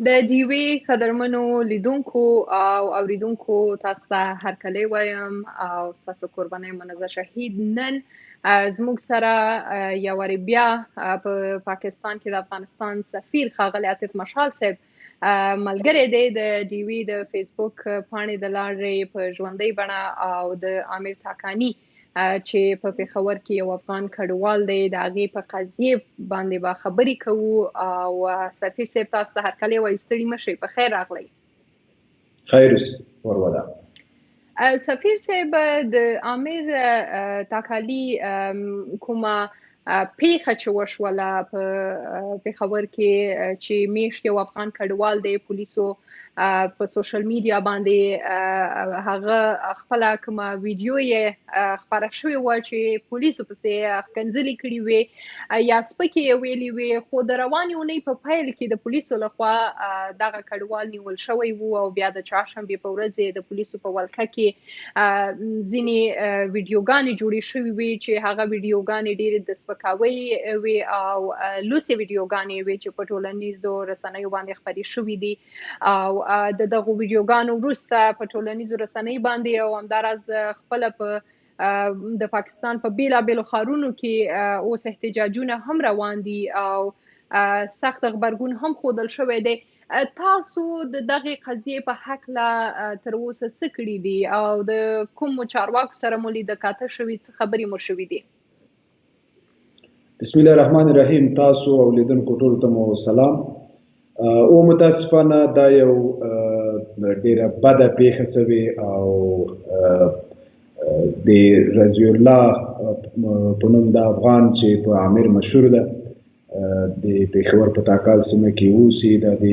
د ډیوې قدرمنو لیدونکو او اوریدونکو تاسو ته هرکلی وایم او ستاسو کوربنۍ منزه شهید نن زموږ سره یو وارې بیا په پاکستان کې د افغانستان سفیر ښاغلی عاطف مشال صاحب ملګری دی د ډیوې د فیسبوک پاڼې د لارې په ژوندۍ بڼه او د عامر تاکاني چې په پېښور کې یو افغان کډوال دی د هغې په قضیې باندې به خبرې کوو او سفیر صاحب تاسو ته هرکلی وایو ستړي مه شئ په خیر راغلی خیر وروده سفیر صاحب د عامر تاکالي کومه پیښه چې وشوله په پېښور کې چې میشت یو افغان کډوال دی پولیسو په سوشل میډیا باندې هغه خپل کومه ویډیو یې خبره شوې و چې پولیسو پسې ښکنځلې کړې وې یا سپکې ویلې وې خو د روانې اونۍ په پیل کې د پولیسو لخوا دغه کډوال نیول شوی و او بیا د چهارشنبې په ورځ د پولیسو په ولکه کې ځینې ویډیوګانې جوړې شوې وې چې هغه ویډیوګانې ډېرې د سپکاوي وې او لوڅې ویډیوګانې وې چې په ټولنیزو رسنیو باندې خپرې شوې دي او د دغه ویډیوګانو وروسته په ټولنیزو رسنیو باندې او همداراز خپل په د پاکستان په بیلابیلو ښارونو کې اوس احتجاجونه هم روان دي او سخت غبرګون هم ښودل شوی دی تاسو د دغه قضیې په هکله تر اوسه څه کړي دي او د کومو چارواکو سره مو لیده کاته شوي څه خبرې مو شوي دي بسم الله الرحمن الرحیم تاسو او لیدونکو ټولو ته مو سلام او متاسفانه دا یو ډیره بده پیښه شوې او د رضی الله په نوم د افغان چې په عامر مشهور ده د پېښور په تاکال سیمه کې اوسي دا د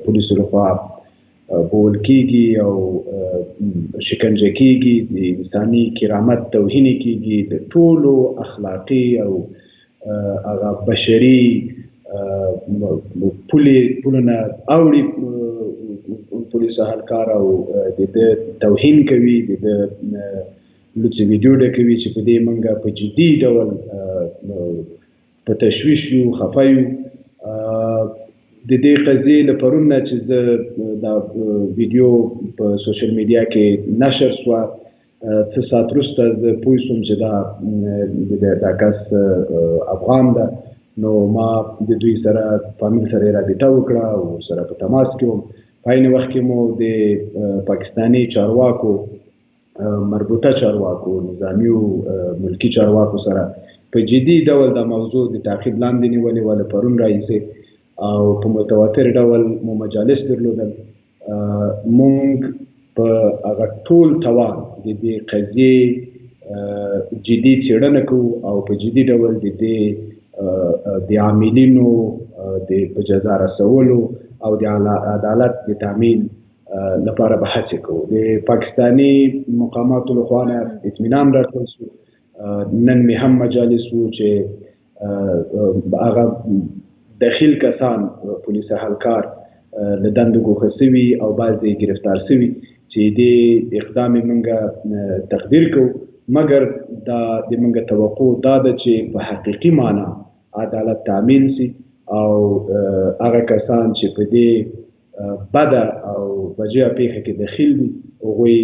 پولیسو لخوا بول کېږي او شکنجه کېږي د انساني کرامت توهین کېږي د ټولو اخلاقي او هغه بشري پولونه اوړي پولیس اهلکار او د توهین کوي د لوڅې ویډیو ډکوي چې په دې موږ په جدي ډول په تشویش یو خفه یو د دې قضیې له پرون نه چې زه دا ویډیو په سوشل میډیا کې نشر شوه څه ساعت وروسته زه پوه شوم چې دا کس افغان ده نو ما د دوی سره فامیل سره یې رابطه وکړه او سره په تماس کې وم په عین وخت کې مو د پاکستاني چارواکو مربوطه چارواکو نظامي او ملکي چارواکو سره په جدي ډول دا موضوع د تعقیب لاندې نیولې وه له پرون راهیسې او په متواتر ډول مو مجالس درلودل مونږ په هغه ټول توان د دې قضیې جدي څېړنه کوو او په جدي ډول د دې د عاملینو د په جزا رسولو او د عدالت د تامین لپاره به هڅې کوو د پاکستاني مقاماتو لخوا نه اطمینان راکړل شو نن مې هم مجالس وو چې هغه دخیل کسان پولیس اهلکار له دندو ګوښه سوي او بعض یې ګرفتار سوي چې دې اقدام موږ تقدیر کوو مګر دا د موږ توقع دا ده چې په حقیقي معنا عدالت تامین سي او هغه کسان چې په دې بده او وجیعه پیښه کې دخیل دي هغوی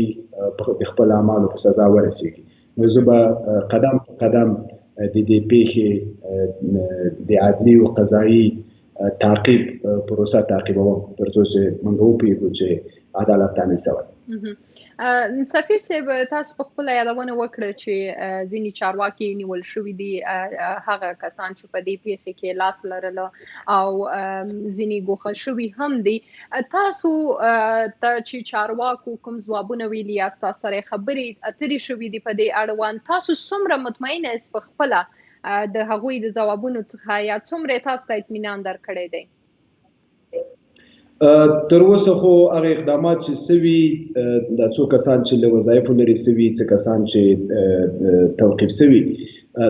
د خپل اعمالو په سزا ورسیږي نو زه به قدم په قدم د دې پیښې د عدلي او قضایي تعقیب پروسه تعقیبوم تر څو چې موږ وپوهېږو چې عدالت تامین شوی سفیر صاحب تاسو په خپله یادونه وکړه چې ځینې چارواکي نیول شوي دي هغه کسان چې په دې پیښې کې لاس لرله او ځینې ګوښه شوي هم دي تاسو ته چې چارواکو کوم ځوابونه ویلي یاست تاسو سره خبرې اترې شوي دي په دې اړوند تاسو څومره مطمئنه یاست په خپله د هغوی د ځوابونو څخه یا څومره تاسو ته اطمینان درکړی دی تر اوسه خو هغه اقدامات چې سوي دا څو کسان چې له وظایفو لرې سوي څه کسان چې توقیف سوي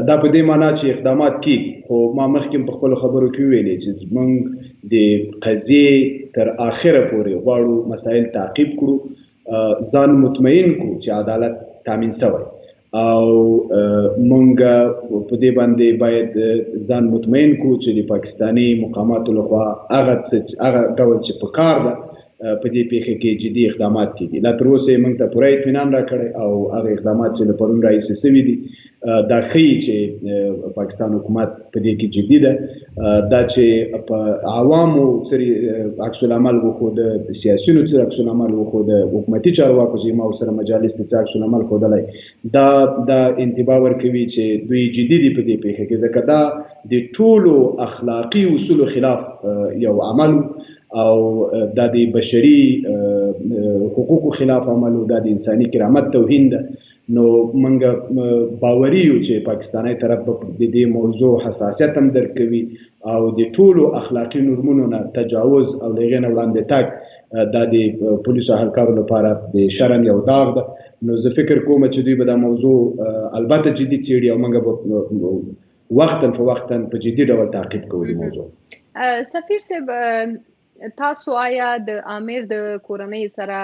دا په دې معنا چې اقدامات کیږي خو ما مخکې په خپلو خبرو کې ویلې چې موږ د قضیې تر آخره پورې غواړو مسایل تعقیب کړو ځان مطمئن کړو چې عدالت تامین شوی او مونږ په دې باندې باید ځان مطمئن کړو چې د پاکستاني مقاماتو لخوا هغه ډول چې په کار ده په دې پیښه کې جدي اقدامات کیږي. لا تر اوسه موږ ته پوره اطمینان راکړی او هغه اقدامات چې له پرون راهیسې سوي دي دا ښیي چې پاکستان حکومت په دې کې جدي ده. دا چې په عوامو سره عکس العمل وښوده، د سیاسیونو سره عکس العمل وښوده، حکومتي چارواکو چې ما ورسره مجالس ته عکس العمل ښودلی، دا انتباه ورکوي چې دوی جدي دي په دې پیښه کې، ځکه دا د ټولو اخلاقي اصولو خلاف یو عمل او دا د بشري حقوقو خلاف عمل او دا د انساني کرامت توهین ده. نو موږ باوري یو چې پاکستاني طرف په دې موضوع حساسیت هم درک کوي او د ټولو اخلاقي نورمونو نه تجاوز او د هغې نه وړاندې تګ دا د پولیسو اهلکارو لپاره د شرم یو داغ ده. نو زه فکر کوم چې دوی به دا موضوع البته جدي څېړي او موږ به وقتا فوقتا په جدي ډول تعقیب کوو د موضوع. سفیر صاحب، تاسو آیا د عامر د کورنۍ سره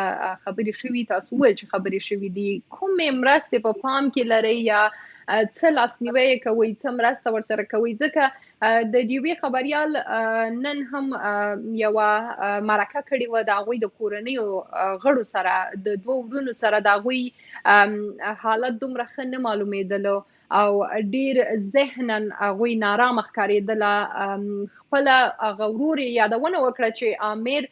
خبرې شوي؟ تاسو وویل چې خبرې شوي دي. کومې مرستې په پام کې لرئ یا څه لاسنیوی کوئ، څه مرسته ورسره کوئ؟ ځکه د یوې خبریال نن هم یوه مرکه کړې وه د هغوی د کورنیو غړو سره، د دوو ورونو سره. د هغوی حالت دومره ښه نه معلومېدلو او ډیر ذهنا هغوی نارامه ښکارېدله. خپله هغه ورور یې یادونه وکړه چې عامر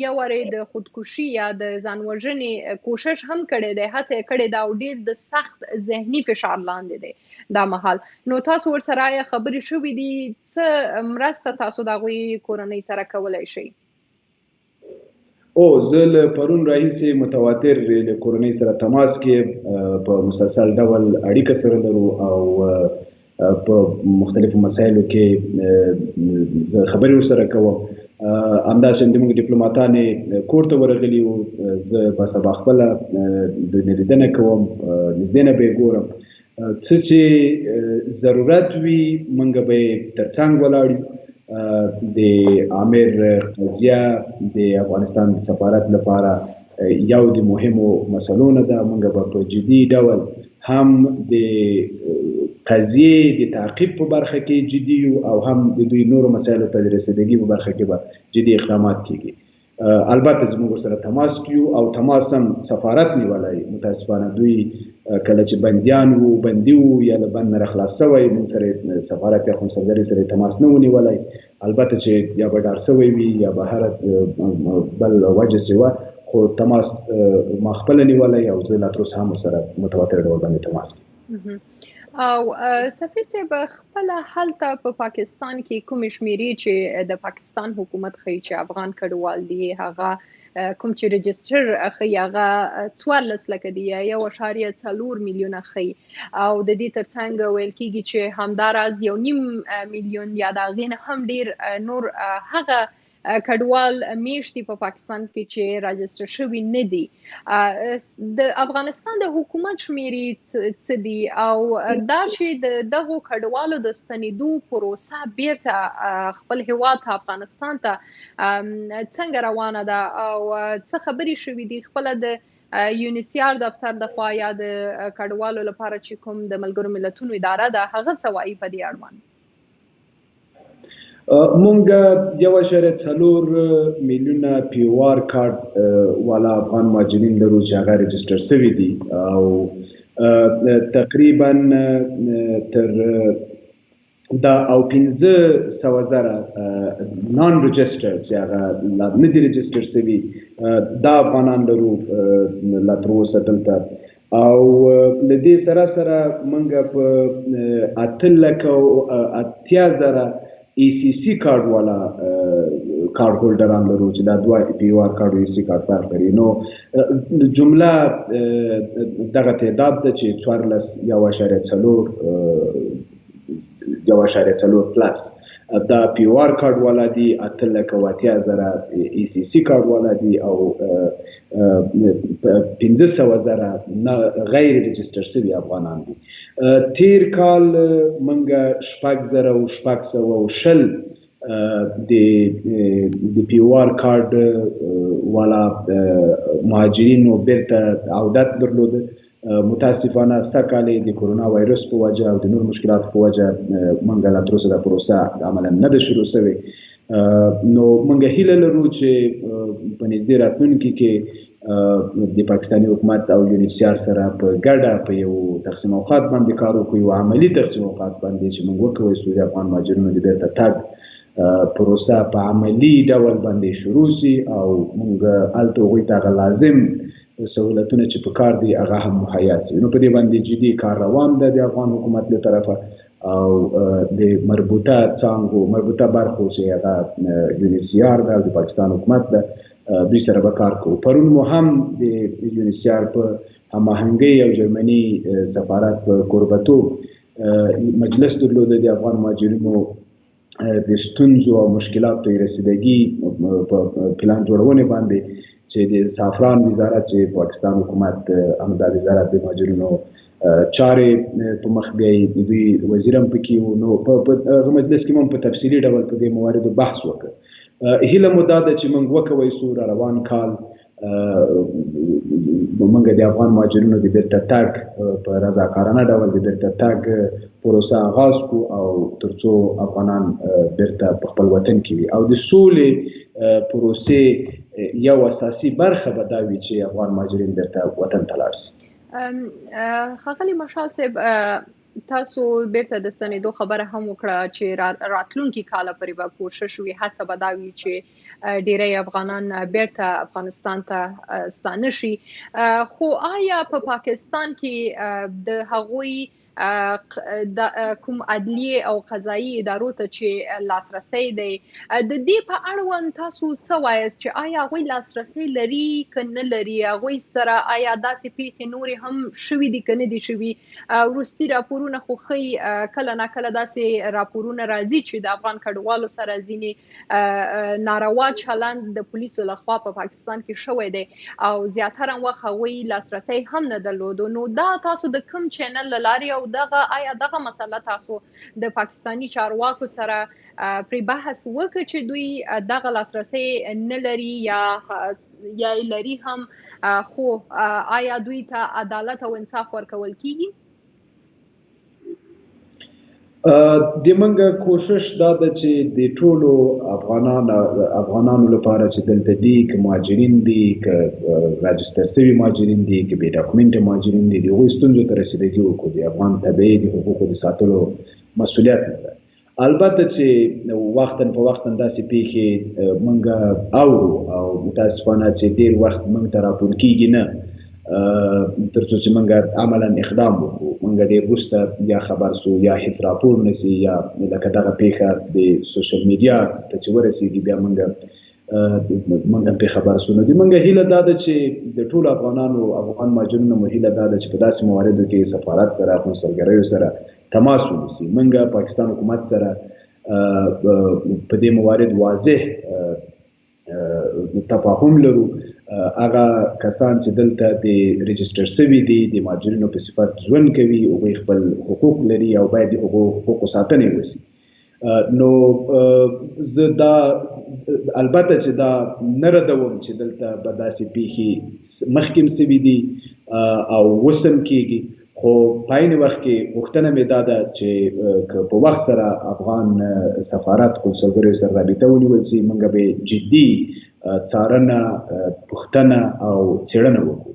یو وارې د خودکشي یا د ځان وژنې کوشش هم کړی دی، هڅه یې کړې ده او ډیر د سخت ذهني فشار لاندې دی دا مهال. نو تاسو ورسره آیا خبرې شوي دي؟ څه مرسته تاسو د هغوی کورنۍ سره کولی شئ؟ زه له پرون راهیسې متواتر له کورنۍ سره تماس کې په مسلسل ډول اړیکه سره لرو او په مختلفو مسایلو کې خبرې ورسره کوم. همداسې زموږ ډیپلوماتانې کور ته ورغلي وو، زه به سبا خپله د لیدنه کوم، نږدې نه به یې ګورم. څه چې ضرورت وي موږ به یې تر څنګ ولاړ یو. د عامر قضیه د افغانستان د سفارت لپاره یو د مهمو مسلو نه ده. موږ به په جدي ډول هم د قضیې د تعقیب په برخه کې جدي یو او هم د دوی نورو مسایلو ته د رسیدګي په برخه کې به جدي اقدامات کیږي. البته زموږ سره تماس کیو او تماس هم سفارت نیولی. متاسفانه دوی کله چې بندیان وو، بندي وو یا له بند نه راخلاص شوی، موږ سره سفارت یا خونسرداري سره تماس نه و نیولی. البته چې یا به ډار شوی وي یا به هر بل وجه چې وه، خو تماس ما خپله نیولی او زه لا تر اوسه هم ورسره متواتر ډول باندې تماس کوم. او سفیر صاحب، خپله هلته په پاکستان کې کومې شمیرې چې د پاکستان حکومت ښیي چې افغان کډوال دي، هغه کوم چې رجسټر ښیي هغه 14 لکه دي یا 1.4 میلیونه ښیي، او د دې ترڅنګ ویل کېږي چې همداراز 1.5 میلیون یا د هغې نه هم ډېر نور هغه کډوال میشتي په پاکستان کې چې راجستر شوي نه دي. د افغانستان د حکومت شمیرې څه دي او دا چې د دغو کډوالو د ستنېدو پروسه بیرته خپل هیواد ته افغانستان ته څنګه روانه ده او څه خبرې شوي دي خپله د یونیسیار دفتر د خوا یا د کډوالو لپاره چې کوم د ملګرو ملتونو اداره ده هغه څه وایي په دې اړوند؟ مونږ 1.4 میلیونه پی او آر کارت والا افغان مهاجرین لرو چې هغه رجسټر شوي دي او تقریبا تر دا او 15,000 نان رجسټر چې هغه لا نه دي رجسټر شوي دا افغانان لرو لا تر اوسه دلته. او له دې سره سره مونږ په 8,80,000 ای سی سی کارت والا کارت هولډران لرو چې دا دوه پی او آر کارت او ای سی کارت فرق لري. نو جمله دغه تعداد ده چې 14.4 پلس دا پی او آر کارت والا دي، 8,80,000 ای سی سی کارت والا دي او 15,000 غیر رجسټر شوي افغانان دي. تیر کال منګه 6,610 د پی او آر کارت والا مهاجرینو بیرته عودت درلوده متاسفانه سکه‌کالې د کرونا وایرس په وجه او د نور مشکلات په وجه موږ لا تر اوسه دا پروسه عملا نه ده شروع شوې. نو موږ هیله لرو چې په نږدې راتلونکي کې د پاکستاني حکومت او یونیسیار سره په ګډه په یو تقسیم اوقات باندې کار وکړو، یو عملي تقسیم اوقات باندې چې موږ وکولی شو د افغان مهاجرینو د بیرته تګ پروسه په عملي ډول باندې شروع شي او موږ هلته هغوی ته هغه لازم سهولتونه چې په کار دي هغه هم مهیا شي. نو په دې باندې جدي کار روان ده د افغان حکومت له طرفه او د مربوطه څانګو مربوطه برخو چې هغه یونیسیار ده او د پاکستان حکومت ده دوی سره به کار کوو. پرون مو هم د یونیسیار په هماهنګۍ او جرمني سفارت په کوربتوب مجلس درلوده د افغان مهاجرینو د ستونزو او مشکلاتو رسیدګي په پلان جوړونې باندې چې د سافران وزارت چې پاکستان حکومت همدا وزارت د مهاجرینو چارې په مخ بیایي، دوی وزیر هم پکې وو. نو په هغه مجلس کې هم په تفصیلي ډول په دې مواردو بحث وکړ. هیله مو دا ده چې موږ وکولی شو را روان کال موږ د افغان مهاجرینو د بیرته تګ په رضاکارانه ډول د بیرته تګ پروسه آغاز کړو او تر څو افغانان بیرته په خپل وطن کې وي. او د سولې پروسې یو اساسي برخه به دا وي چې افغان مهاجرین بیرته وطن ته لاړ شي. ښاغلي مشال صاحب، تاسو بیرته د ستنېدو خبره هم وکړه چې راتلونکي کاله پورې به کوشش وي، هڅه به دا وي چې ډیری افغانان بیرته افغانستان ته ستانه شي. خو آیا په پاکستان کې د هغوی کوم عدلیه او قضایي ادارو ته چې لاسرسی دی د دې په اړوند تاسو څه وایاست چې آیا هغوی لاسرسی لري که نه لري؟ هغوی سره آیا داسې پیښې نورې هم شوي دي که نه دي شوي؟ وروستي راپورونه خو ښیي کله ناکله داسې راپورونه راځي چې د افغان کډوالو سره ځینې ناروا چلند د پولیسو لخوا په پاکستان کې شوی دی او زیاتره وخت هغوی لاسرسی هم نه درلودو. نو دا تاسو د کوم چینل له لارې او آیا دغه مسله تاسو د پاکستاني چارواکو سره پرې بحث وکړ چې دوی دغه لاسرسی نه لري یا لري هم، خو آیا دوی ته عدالت او انصاف ورکول کیږي؟ د منګه کوشش دا ده چې د ټولو افغانانو لپاره چې دلته دي که مهاجرین دي که راجستر شوي مهاجرین دي که بې ډاکومنټه مهاجرین دي، د هغوی ستونزو ته رسیدګي وکړو. د افغان طبیعي د حقوقو د ساتلو مسؤلیت نه ده. البته چې وختاً په وختاً داسې پیښې موږ اورو او متاسفانه چې ډېر وخت موږ ته راپور کیږي نه تر څو چې موږ عملا اقدام وکړو. موږ ډېر وروسته یا خبر سو یا هیڅ راپور نه شي یا لکه دغه پیښه د سوشل میډیا ته چې ورسېږي بیا موږ پرې خبر سو. نو د موږ هیله دا ده چې د ټولو افغان مهاجرینو مو هیله دا ده چې په داسې مواردو کې سفارت سره قونسلګریو سره تماس ونیسي. موږ پاکستان حکومت سره په دې موارد واضح تفاهم لرو. هغه کسان چې دلته د رجسټر شوي دي د مهاجرینو په صفت ژوند کوي، هغوی خپل حقوق لري او باید د هغو حقوقو ساتنه وشي. نو زه دا البته چې دا نه ردوم چې دلته به داسې پیښې مخکې هم شوي دي او اوس هم کېږي، خو په عین وخت کې غوښتنه مې دا ده چې که په وخت سره افغان سفارت قونسلګریو سره رابطه ونیول شي، موږ به جدي څارنه پوښتنه او څېړنه وکړو.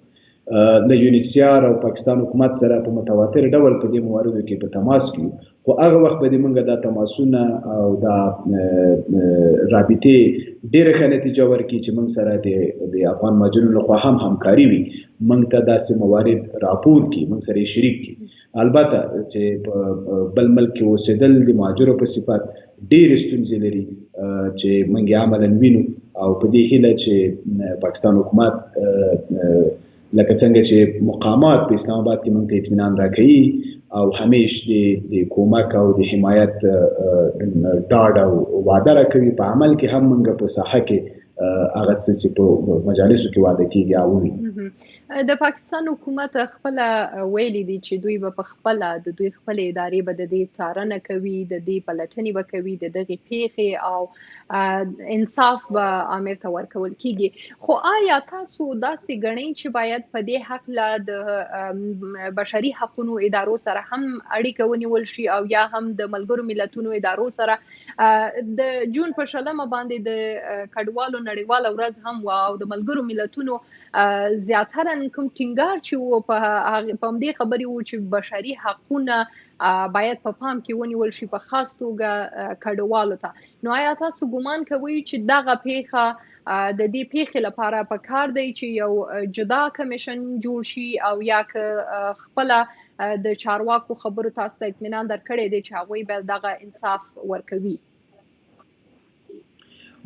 د یونیسیار او پاکستان حکومت سره په متواتر ډول په دې مواردو کې په تماس کې، خو هغه وخت به موږ دا تماسونه او دا رابطې ډېره ښه نتیجه ورکړي چې موږ سره د افغان مهاجرینو لخوا هم همکاري وي، موږ ته داسې موارد راپور کړي، موږ سره یې شریک کړي. البته چې په بل ملک کې اوسېدل د مهاجرو په صفت ډېرې ستونزې لري چې موږ یې عملا وینو او په دې هیله چې پاکستان حکومت لکه څنګه چې مقامات په اسلام آباد کې موږ ته اطمینان راکوي او همیش د کومک او د حمایت ډاډ او وعده راکوي، په عمل کې هم موږ په ساحه کې هغه څه چې په مجالسو کې وعده کېږي هغه وي. د پاکستان حکومت خپل ویلي دي چې دوی به په خپل د دوی خپل ادارې به د دې څارنه کوي، د دې پلټنې به کوي، د دغه پیښې او انصاف به امیر ته ورکول کیږي. خو آیا تاسو داسې ګڼئ چې باید په دې حق د بشري حقوقو ادارو سره هم اړیکه ونیول شي او یا هم د ملګرو ملتونو ادارو سره؟ د جون په 20 باندې د کډوالو نړیواله ورځ هم و او د ملګرو ملتونو زیاتره کوم ټینګار چې و په همدې خبرې و چې بشري حقونه باید په پام کې ونیول شي، په خاص توګه کډوالو ته. نو آیا تاسو ګومان کوئ چې دغه پیښه د دې پیښې لپاره پکار دی چې یو جدا کمیشن جوړ شي او یا که خپله د چارواکو خبرو تاسو ته اطمینان درکړی دی چې هغوی به دغه انصاف ورکوي؟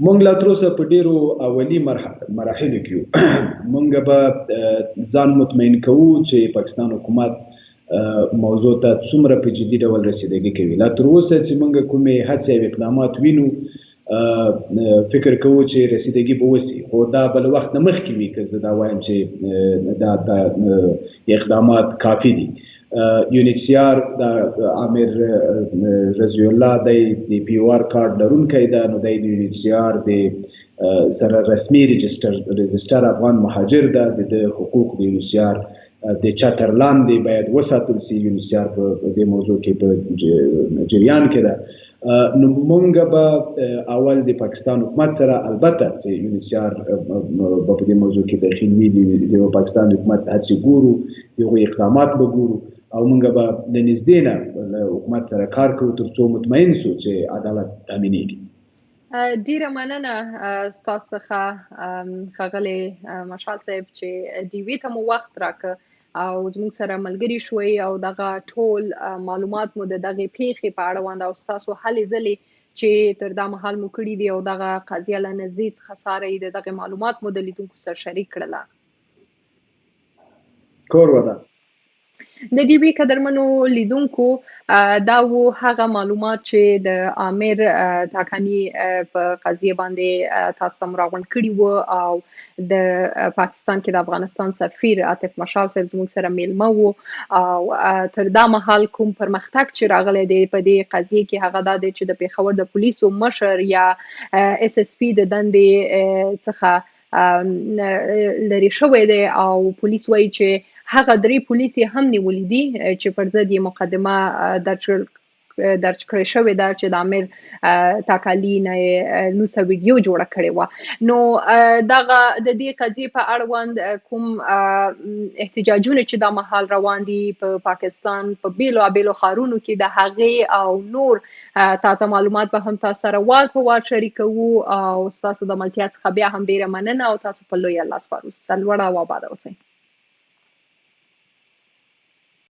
مونږ لا تر اوسه په ډیرو اولي مراحلو کې یو. مونږ به ځان مطمئن کوو چې پاکستان حکومت موضوع ته څومره په جدي ډول رسیدګي کوي. لا تر اوسه چې مونږ کومې هڅې او اقدامات وینو فکر کوو چې رسیدګي به وسي، خو دا بل وخت نه مخکې وي که زه دا وایم چې دا اقدامات کافي دي. یونیسیار د امیر رضی الله د پی او آر کارت لرونکی ده، نو د یونیسیار د سره رسمي رجسټر افغان مهاجر ده. د حقوق د یونیسیار د چتر لاندې باید وساتل سي. یونیسیار په دې موضوع کې په جریان کې ده. نو مونږ به اول د پاکستان حکومت سره البته چې یونیسیار په دې موضوع کې داخل وي د پاکستان حکومت هڅې ګورو، دغه اقدامات به ګورو او مونږ به د نږدې نه له حکومت سره کار کوو تر څو مطمئن سو چې عدالت تامینېږي. ډیره مننه ستاسو څخه ښاغلی مشال صاحب چې دیوې ته مو وخت راکړ او زموږ سره ملګري شوئ او دغه ټول معلومات مو د دغه پیښې په اړوند او ستاسو هلې ځلې چې تر دا مهال مو کړي دي او دغه قضیه له نږدې څخه څارئ، د دغه معلومات مو د لیدونکو سره شریک کړله. کور وده. د دې وی قدرمنو لیدونکو دا و هغه معلومات چې د امیر تاکانی په قضیه باندې تاسو ته راغونډ کړي وو او د پاکستان کې د افغانستان سفیر عاطف مشال صاحب زموږ سره میلمه وو او تر دا مهال کوم پرمختګ چې راغلی دی په دې قضیه کې هغه دا دی چې د پیښور د پولیسو مشر یا اس اس پی د دندې څخه لري شوی دی او پولیس وایي چې هغه 3 پولیس هم نیولي دي چې پر ضد یې مقدمه درج کړې شوې ده چې د امیر تاکالي نه لوڅه ویډیو جوړه کړې وه. نو دغه د دې قضیې په اړوند کوم احتجاجونه چې دا مهال روان دي په پاکستان په بیلو ښارونو کې د هغې او نور تازه معلومات به هم تاسو سره وار په وار شریکوو او ستاسو د ملتیا څخه بیا هم ډیره مننه او تاسو په لوی الله سپارو. سرلوړه او آباده اوسئ.